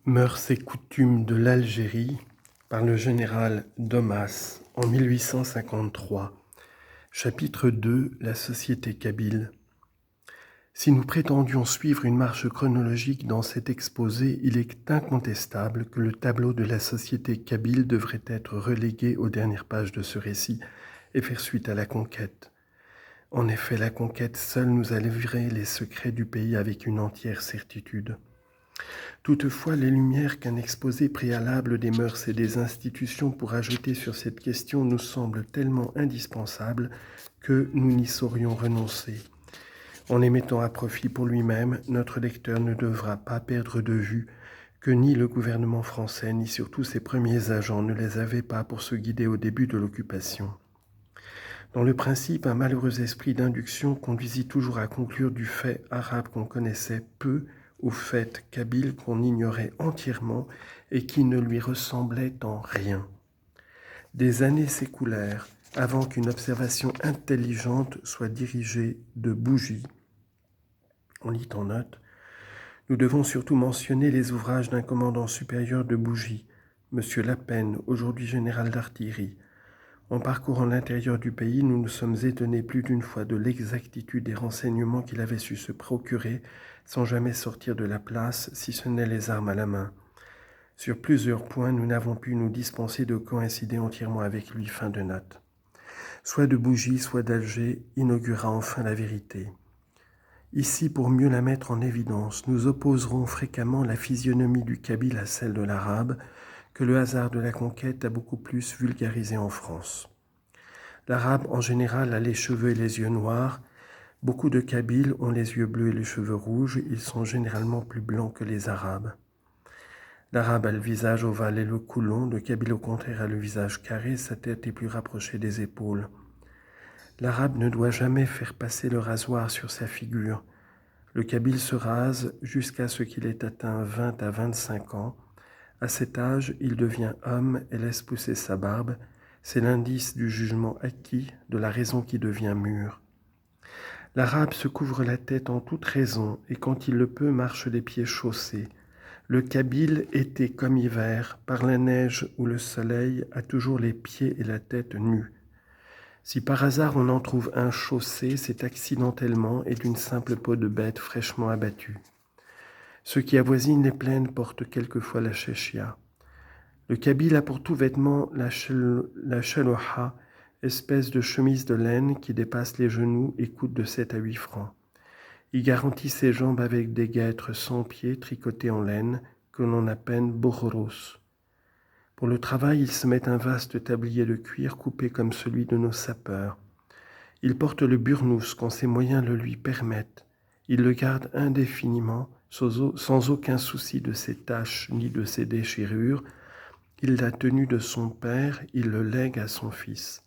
Mœurs et coutumes de l'Algérie par le général Domas en 1853. Chapitre 2. La société kabyle. Si nous prétendions suivre une marche chronologique dans cet exposé, il est incontestable que le tableau de la société kabyle devrait être relégué aux dernières pages de ce récit et faire suite à la conquête. En effet, la conquête seule nous a livré les secrets du pays avec une entière certitude. Toutefois, les lumières qu'un exposé préalable des mœurs et des institutions pourra jeter sur cette question nous semblent tellement indispensables que nous n'y saurions renoncer. En les mettant à profit pour lui-même, notre lecteur ne devra pas perdre de vue que ni le gouvernement français, ni surtout ses premiers agents ne les avaient pas pour se guider au début de l'occupation. Dans le principe, un malheureux esprit d'induction conduisit toujours à conclure du fait arabe qu'on connaissait peu au fait kabyle qu'on ignorait entièrement et qui ne lui ressemblait en rien. Des années s'écoulèrent avant qu'une observation intelligente soit dirigée de Bougie. On lit en note. Nous devons surtout mentionner les ouvrages d'un commandant supérieur de Bougie, M. Lapen, aujourd'hui général d'artillerie. En parcourant l'intérieur du pays, nous nous sommes étonnés plus d'une fois de l'exactitude des renseignements qu'il avait su se procurer sans jamais sortir de la place, si ce n'est les armes à la main. Sur plusieurs points, nous n'avons pu nous dispenser de coïncider entièrement avec lui. Fin de note. Soit de Bougie, soit d'Alger inaugura enfin la vérité. Ici, pour mieux la mettre en évidence, nous opposerons fréquemment la physionomie du kabyle à celle de l'arabe, que le hasard de la conquête a beaucoup plus vulgarisé en France. L'arabe, en général, a les cheveux et les yeux noirs. Beaucoup de Kabyles ont les yeux bleus et les cheveux rouges. Ils sont généralement plus blancs que les Arabes. L'arabe a le visage ovale et le cou long. Le Kabyle, au contraire, a le visage carré. Sa tête est plus rapprochée des épaules. L'arabe ne doit jamais faire passer le rasoir sur sa figure. Le Kabyle se rase jusqu'à ce qu'il ait atteint 20 à 25 ans. À cet âge, il devient homme et laisse pousser sa barbe. C'est l'indice du jugement acquis, de la raison qui devient mûre. L'arabe se couvre la tête en toute raison et quand il le peut marche les pieds chaussés. Le kabyle, été comme hiver, par la neige ou le soleil, a toujours les pieds et la tête nus. Si par hasard on en trouve un chaussé, c'est accidentellement et d'une simple peau de bête fraîchement abattue. Ceux qui avoisinent les plaines portent quelquefois la chéchia. Le kabyle a pour tout vêtement la shaloha, espèce de chemise de laine qui dépasse les genoux et coûte de 7 à 8 francs. Il garantit ses jambes avec des guêtres sans pieds tricotées en laine que l'on appelle bohoros. Pour le travail, il se met un vaste tablier de cuir coupé comme celui de nos sapeurs. Il porte le burnous quand ses moyens le lui permettent. Il le garde indéfiniment, sans aucun souci de ses taches ni de ses déchirures. Il l'a tenu de son père, il le lègue à son fils.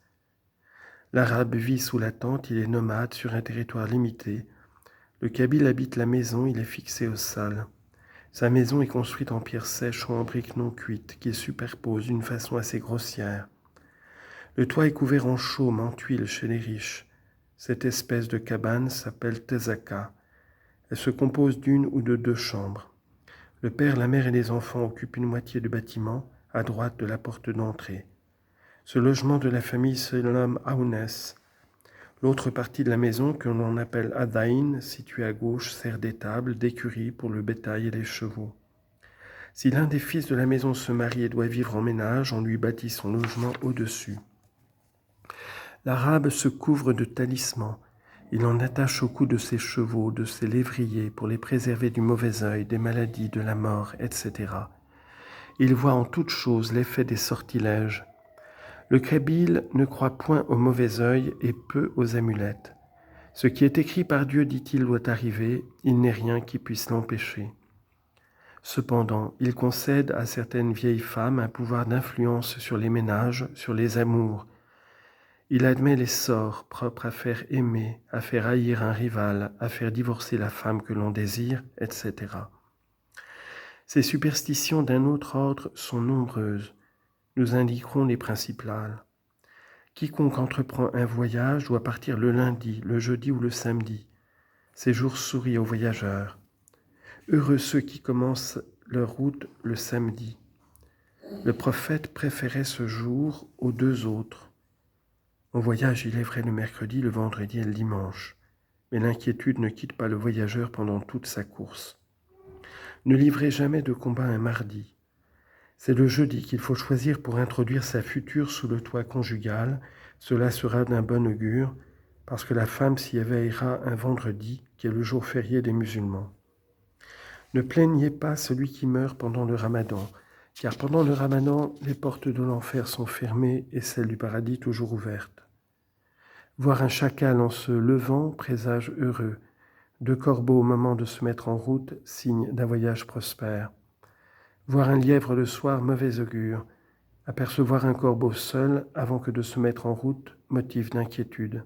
L'arabe vit sous la tente, il est nomade sur un territoire limité. Le kabyle habite la maison, il est fixé au sol. Sa maison est construite en pierre sèche ou en briques non cuites, qu'il superpose d'une façon assez grossière. Le toit est couvert en chaume, en tuiles chez les riches. Cette espèce de cabane s'appelle tezaka. Elle se compose d'une ou de 2 chambres. Le père, la mère et les enfants occupent une moitié du bâtiment, à droite de la porte d'entrée. Ce logement de la famille se nomme Aounès. L'autre partie de la maison, que l'on appelle Adaïn, située à gauche, sert d'étable, d'écurie pour le bétail et les chevaux. Si l'un des fils de la maison se marie et doit vivre en ménage, on lui bâtit son logement au-dessus. L'arabe se couvre de talismans. Il en attache au cou de ses chevaux, de ses lévriers, pour les préserver du mauvais œil, des maladies, de la mort, etc. Il voit en toute chose l'effet des sortilèges. Le kabyle ne croit point au mauvais œil et peu aux amulettes. Ce qui est écrit par Dieu, dit-il, doit arriver, il n'est rien qui puisse l'empêcher. Cependant, il concède à certaines vieilles femmes un pouvoir d'influence sur les ménages, sur les amours. Il admet les sorts propres à faire aimer, à faire haïr un rival, à faire divorcer la femme que l'on désire, etc. Ces superstitions d'un autre ordre sont nombreuses. Nous indiquerons les principales. Quiconque entreprend un voyage doit partir le lundi, le jeudi ou le samedi. Ces jours sourient aux voyageurs. Heureux ceux qui commencent leur route le samedi. Le prophète préférait ce jour aux deux autres. On voyage, il est vrai, le mercredi, le vendredi et le dimanche, mais l'inquiétude ne quitte pas le voyageur pendant toute sa course. Ne livrez jamais de combat un mardi. C'est le jeudi qu'il faut choisir pour introduire sa future sous le toit conjugal. Cela sera d'un bon augure, parce que la femme s'y éveillera un vendredi, qui est le jour férié des musulmans. Ne plaignez pas celui qui meurt pendant le ramadan, car pendant le ramadan, les portes de l'enfer sont fermées et celles du paradis toujours ouvertes. Voir un chacal en se levant, présage heureux. Deux corbeaux au moment de se mettre en route, signe d'un voyage prospère. Voir un lièvre le soir, mauvais augure. Apercevoir un corbeau seul avant que de se mettre en route, motif d'inquiétude.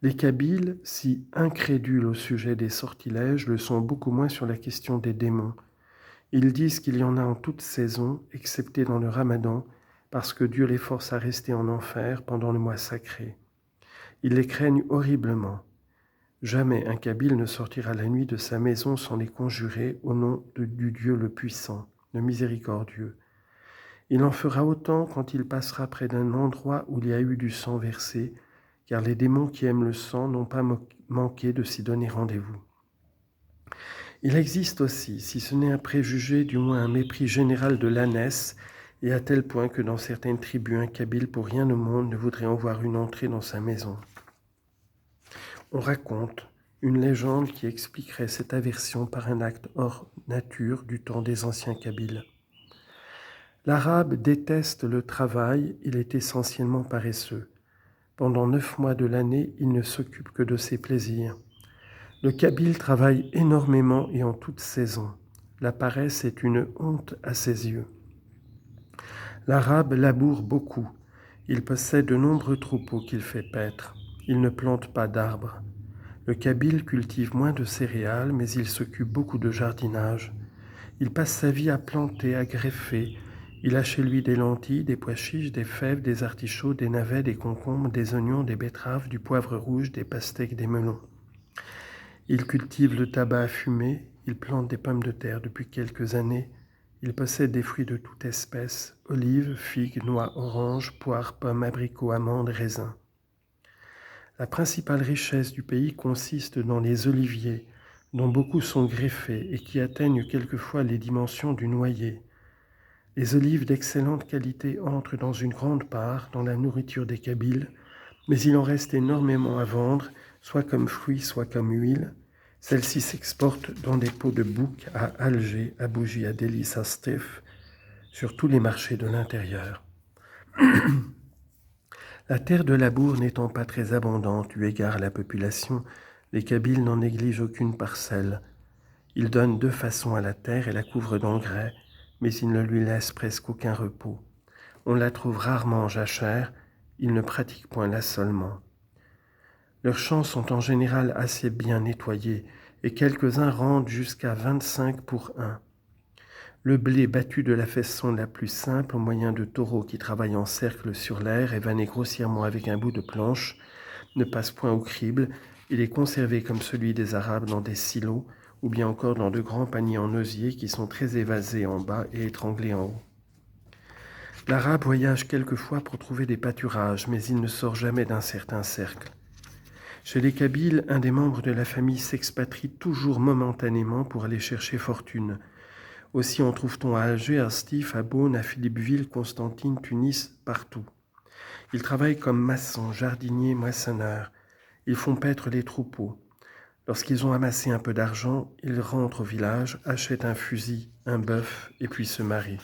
Les Kabyles, si incrédules au sujet des sortilèges, le sont beaucoup moins sur la question des démons. Ils disent qu'il y en a en toute saison, excepté dans le Ramadan, parce que Dieu les force à rester en enfer pendant le mois sacré. Ils les craignent horriblement. Jamais un Kabyle ne sortira la nuit de sa maison sans les conjurer au nom du Dieu le puissant, le miséricordieux. Il en fera autant quand il passera près d'un endroit où il y a eu du sang versé, car les démons qui aiment le sang n'ont pas manqué de s'y donner rendez-vous. Il existe aussi, si ce n'est un préjugé, du moins un mépris général de l'ânesse, et à tel point que dans certaines tribus, un Kabyle pour rien au monde ne voudrait en voir une entrée dans sa maison. On raconte une légende qui expliquerait cette aversion par un acte hors nature du temps des anciens Kabyles. L'Arabe déteste le travail, il est essentiellement paresseux. Pendant 9 mois de l'année, il ne s'occupe que de ses plaisirs. Le Kabyle travaille énormément et en toute saison. La paresse est une honte à ses yeux. L'Arabe laboure beaucoup. Il possède de nombreux troupeaux qu'il fait paître. Il ne plante pas d'arbres. Le Kabyle cultive moins de céréales, mais il s'occupe beaucoup de jardinage. Il passe sa vie à planter, à greffer. Il a chez lui des lentilles, des pois chiches, des fèves, des artichauts, des navets, des concombres, des oignons, des betteraves, du poivre rouge, des pastèques, des melons. Il cultive le tabac à fumer, il plante des pommes de terre depuis quelques années. Il possède des fruits de toute espèce, olives, figues, noix, oranges, poires, pommes, abricots, amandes, raisins. La principale richesse du pays consiste dans les oliviers, dont beaucoup sont greffés et qui atteignent quelquefois les dimensions du noyer. Les olives d'excellente qualité entrent dans une grande part dans la nourriture des Kabyles, mais il en reste énormément à vendre, soit comme fruits, soit comme huile. Celle-ci s'exporte dans des pots de bouc à Alger, à Bougie, à Délice, à Stef, sur tous les marchés de l'intérieur. La terre de labour n'étant pas très abondante eu égard à la population, les Kabyles n'en négligent aucune parcelle. Ils donnent 2 façons à la terre et la couvrent d'engrais, mais ils ne lui laissent presque aucun repos. On la trouve rarement en jachère, ils ne pratiquent point l'assolement. Leurs champs sont en général assez bien nettoyés et quelques-uns rendent jusqu'à 25 pour 1. Le blé battu de la façon la plus simple au moyen de taureaux qui travaillent en cercle sur l'air et vanné grossièrement avec un bout de planche ne passe point au crible. Il est conservé comme celui des Arabes dans des silos ou bien encore dans de grands paniers en osier qui sont très évasés en bas et étranglés en haut. L'Arabe voyage quelquefois pour trouver des pâturages, mais il ne sort jamais d'un certain cercle. Chez les Kabyles, un des membres de la famille s'expatrie toujours momentanément pour aller chercher fortune. Aussi en trouve-t-on à Alger, à Stif, à Beaune, à Philippeville, Constantine, Tunis, partout. Ils travaillent comme maçons, jardiniers, moissonneurs. Ils font paître les troupeaux. Lorsqu'ils ont amassé un peu d'argent, ils rentrent au village, achètent un fusil, un bœuf, et puis se marient.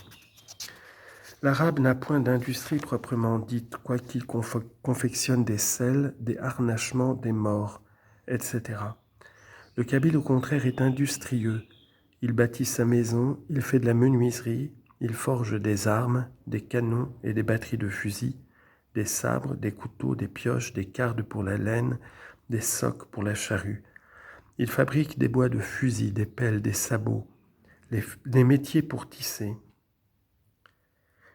L'Arabe n'a point d'industrie proprement dite, quoiqu'il confectionne des selles, des harnachements, des mors, etc. Le Kabyle, au contraire, est industrieux. Il bâtit sa maison, il fait de la menuiserie, il forge des armes, des canons et des batteries de fusils, des sabres, des couteaux, des pioches, des cardes pour la laine, des socs pour la charrue. Il fabrique des bois de fusil, des pelles, des sabots, des métiers pour tisser.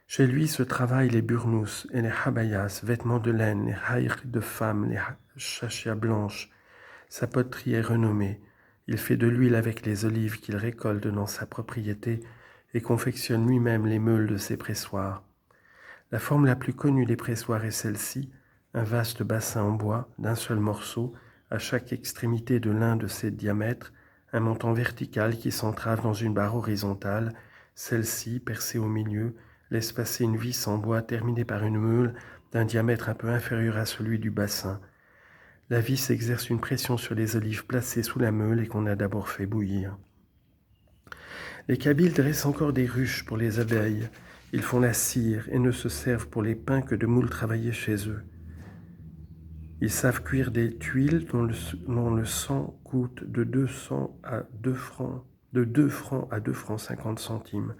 Chez lui se travaillent les burnous et les habayas, vêtements de laine, les haïrs de femmes, les chachia blanches. Sa poterie est renommée. Il fait de l'huile avec les olives qu'il récolte dans sa propriété et confectionne lui-même les meules de ses pressoirs. La forme la plus connue des pressoirs est celle-ci, un vaste bassin en bois d'un seul morceau, à chaque extrémité de l'un de ses diamètres, un montant vertical qui s'entrave dans une barre horizontale. Celle-ci, percée au milieu, laisse passer une vis en bois terminée par une meule d'un diamètre un peu inférieur à celui du bassin. La vis exerce une pression sur les olives placées sous la meule et qu'on a d'abord fait bouillir. Les Kabyles dressent encore des ruches pour les abeilles. Ils font la cire et ne se servent pour les pains que de moules travaillés chez eux. Ils savent cuire des tuiles dont le sang coûte de 200 à 2 francs, de 2 francs à 2 francs 50 centimes.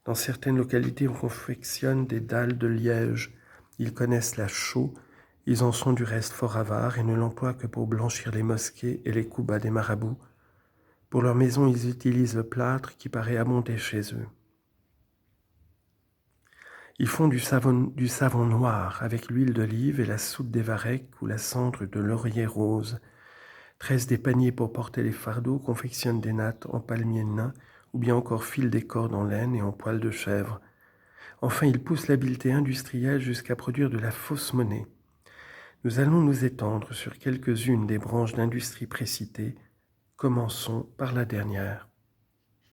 Dans certaines localités, on confectionne des dalles de liège. Ils connaissent la chaux. Ils en sont du reste fort avares et ne l'emploient que pour blanchir les mosquées et les coups bas des marabouts. Pour leur maison, ils utilisent le plâtre qui paraît abonder chez eux. Ils font du savon noir avec l'huile d'olive et la soude des varechs ou la cendre de laurier rose. Tressent des paniers pour porter les fardeaux, confectionnent des nattes en palmier nain ou bien encore filent des cordes en laine et en poils de chèvre. Enfin, ils poussent l'habileté industrielle jusqu'à produire de la fausse monnaie. Nous allons nous étendre sur quelques-unes des branches d'industrie précitées. Commençons par la dernière.